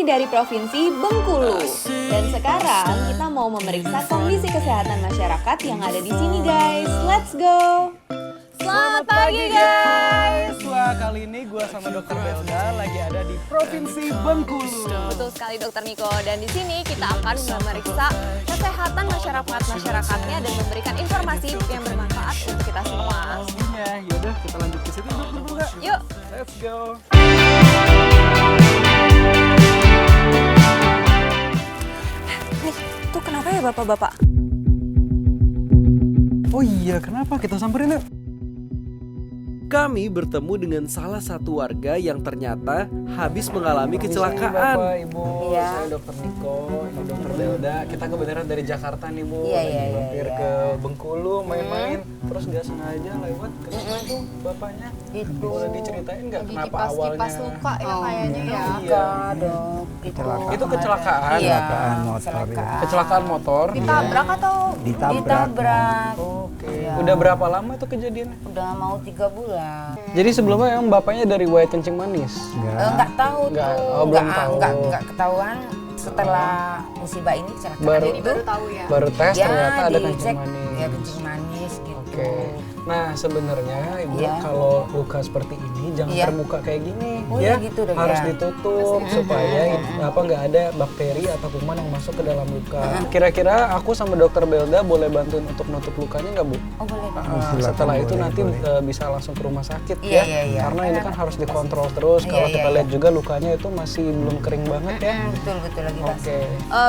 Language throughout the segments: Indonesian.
dari Provinsi Bengkulu. Dan sekarang kita mau memeriksa kondisi kesehatan masyarakat yang ada di sini guys. Let's go! Selamat pagi guys! Wah, kali ini gue sama Dokter Belda lagi ada di Provinsi Bengkulu. Betul sekali Dokter Niko, dan di sini kita akan memeriksa kesehatan masyarakatnya dan memberikan informasi yang bermanfaat untuk kita semua. Pastinya, yaudah kita lanjut ke situ Dokter Belda. Yuk! Let's go! Nih, tuh kenapa ya bapak-bapak? Oh iya, kenapa? Kita samperin yuk. Kami bertemu dengan salah satu warga yang ternyata habis mengalami kecelakaan. Bapak, Ibu, Iya. saya Dokter Niko, ini Dokter Belda. Kita kebenaran dari Jakarta nih Bu, Iya, lagi iya, mampir iya. ke Bengkulu main-main. Terus nggak sengaja lewat ke sana tuh bapaknya. Itu. Boleh diceritain nggak Lagi kenapa awalnya? kipas luka ya kayaknya ya. Iya. Dok, Itu kecelakaan? Iya, Kecelakaan motor, kecelakaan. Kecelakaan motor? Ditabrak atau Ditabrak. Oke. Iya. Udah berapa lama itu kejadiannya? Udah mau 3 bulan. Jadi sebelumnya emang bapaknya dari Wayat Kencing Manis? Enggak tahu Nggak, tuh. oh, belum tahu. Enggak ketahuan setelah musibah ini kecelakaan Baru- itu. baru tahu ya. Baru tes Ya, ternyata ada dicek, kencing manis. Ya kencing manis gitu. Oke. Nah sebenarnya Ibu Iya. kalau luka seperti ini jangan Iya. terbuka kayak gini, Oh, ya. iya gitu, Dok, Harus ya. ditutup supaya nggak ada bakteri atau kuman yang masuk ke dalam luka. Kira-kira aku sama Dokter Belda boleh bantuin untuk nutup lukanya nggak Bu? Oh boleh. Setelah itu boleh, nanti boleh. bisa langsung ke rumah sakit Iya, ya. iya, iya. Karena ini kan harus dikontrol terus. Iya, Kalau iya, kita iya. lihat juga lukanya itu masih belum kering banget ya. Betul lagi Mas. Oke.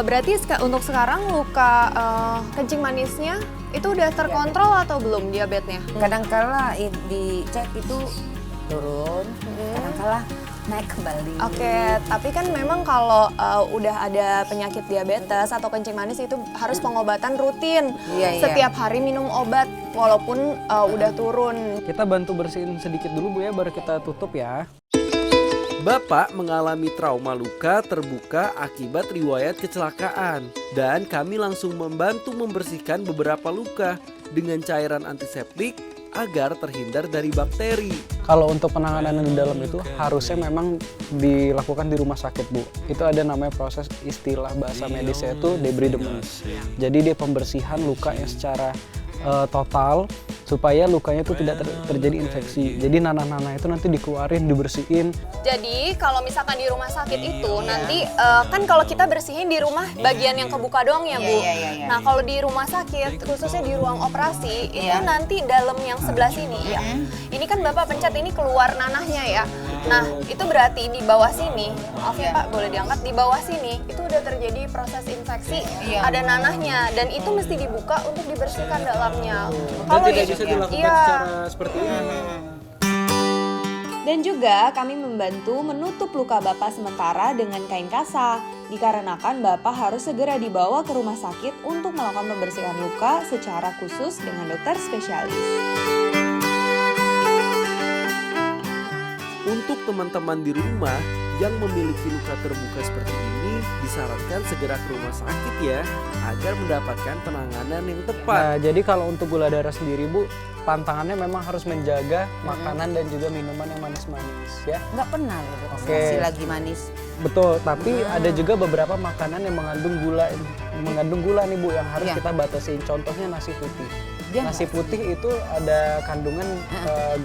Berarti untuk sekarang luka kencing manisnya itu udah terkontrol atau belum diabetesnya? Kadang-kala dicek itu turun, kadang-kala naik kembali. Oke, tapi kan memang kalau udah ada penyakit diabetes atau kencing manis itu harus pengobatan rutin. Iya, iya. Setiap hari minum obat walaupun udah turun. Kita bantu bersihin sedikit dulu Bu ya, baru kita tutup ya. Bapak mengalami trauma luka terbuka akibat riwayat kecelakaan dan kami langsung membantu membersihkan beberapa luka dengan cairan antiseptik agar terhindar dari bakteri. Kalau untuk penanganan di dalam itu harusnya memang dilakukan di rumah sakit Bu. Itu ada namanya proses istilah bahasa medisnya itu debridement. Jadi dia pembersihan luka yang secara total supaya lukanya itu tidak terjadi infeksi. Jadi nanah-nanah itu nanti dikeluarin, dibersihin. Jadi kalau misalkan di rumah sakit itu nanti kan kalau kita bersihin di rumah bagian yang kebuka doang ya Bu. Iya. Nah kalau di rumah sakit khususnya di ruang operasi itu nanti dalam yang sebelah sini ya. Ini kan Bapak pencet ini keluar nanahnya ya. Nah itu berarti di bawah sini, maaf ya Pak boleh diangkat, di bawah sini itu udah terjadi proses infeksi, ada nanahnya dan itu mesti dibuka untuk dibersihkan dalamnya. Dan tidak bisa dilakukan iya. secara seperti ini. Dan juga kami membantu menutup luka Bapak sementara dengan kain kasa. Dikarenakan Bapak harus segera dibawa ke rumah sakit untuk melakukan pembersihan luka secara khusus dengan dokter spesialis. Untuk teman-teman di rumah yang memiliki luka terbuka seperti ini, disarankan segera ke rumah sakit ya, agar mendapatkan penanganan yang tepat. Nah, jadi kalau untuk gula darah sendiri Bu, pantangannya memang harus menjaga makanan dan juga minuman yang manis-manis ya. Enggak pernah loh, Dok. Oke. Masih lagi manis. Betul, tapi ada juga beberapa makanan yang mengandung gula nih Bu yang harus Iya. kita batasin. Contohnya nasi putih. Dia Nasi putih itu ada kandungan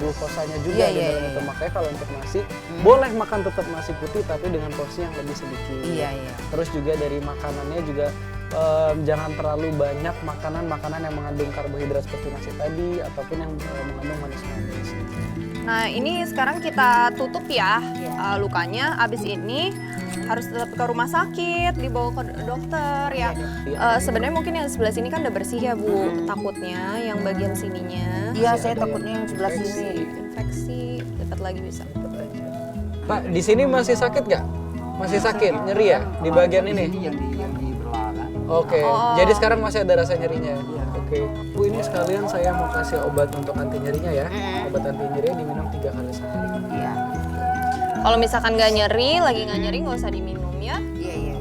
glukosanya juga Iya, di iya, dalam iya, itu. iya. Makanya kalau untuk nasi boleh makan tetap nasi putih tapi dengan porsi yang lebih sedikit. Iya. Terus juga dari makanannya juga jangan terlalu banyak makanan-makanan yang mengandung karbohidrat seperti nasi tadi ataupun yang mengandung manis-manis. Nah ini sekarang kita tutup ya lukanya. Abis ini harus tetap ke rumah sakit, dibawa ke dokter ya. Sebenarnya mungkin yang sebelah sini kan udah bersih ya Bu. Takutnya yang bagian sininya Iya, saya takutnya yang sebelah sini. infeksi, dekat lagi bisa. Pak, di sini masih sakit nggak? Masih sakit, nyeri ya di bagian ini? yang di berlaga. Oke, jadi sekarang masih ada rasa nyerinya. Oke, Bu ini sekalian saya mau kasih obat untuk anti nyerinya ya. Obat anti nyeri diminum 3 kali sehari. Iya. Kalau misalkan nggak nyeri, lagi nggak nyeri nggak usah diminum ya. Iya.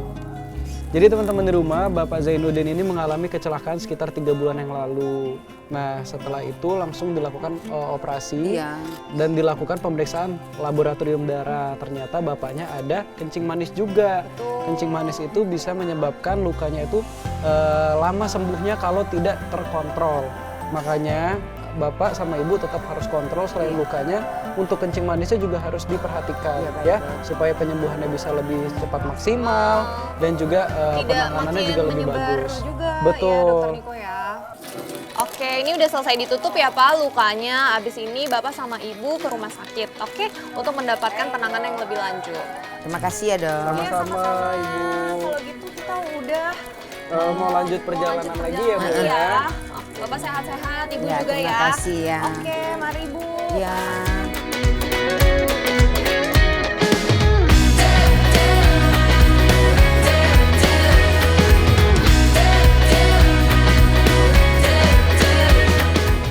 Jadi teman-teman di rumah, Bapak Zainuddin ini mengalami kecelakaan sekitar 3 bulan yang lalu. Nah, setelah itu langsung dilakukan operasi dan dilakukan pemeriksaan laboratorium darah. Ternyata bapaknya ada kencing manis juga. Kencing manis itu bisa menyebabkan lukanya itu lama sembuhnya kalau tidak terkontrol. Makanya Bapak sama Ibu tetap harus kontrol selain lukanya, untuk kencing manisnya juga harus diperhatikan ya, supaya penyembuhannya bisa lebih cepat maksimal dan juga penanganannya juga lebih bagus. Betul. Ya, Dokter Niko ya. Oke, ini udah selesai ditutup ya Pak lukanya. Abis ini Bapak sama Ibu ke rumah sakit, oke? Untuk mendapatkan penanganan yang lebih lanjut. Terima kasih ya dok. Sama-sama Ibu. Kalau gitu kita udah Mau lanjut perjalanan lagi ya Bu iya. ya. Bapak sehat-sehat, Ibu Ya, juga terima ya. kasih ya. Oke, mari Bu. Ya.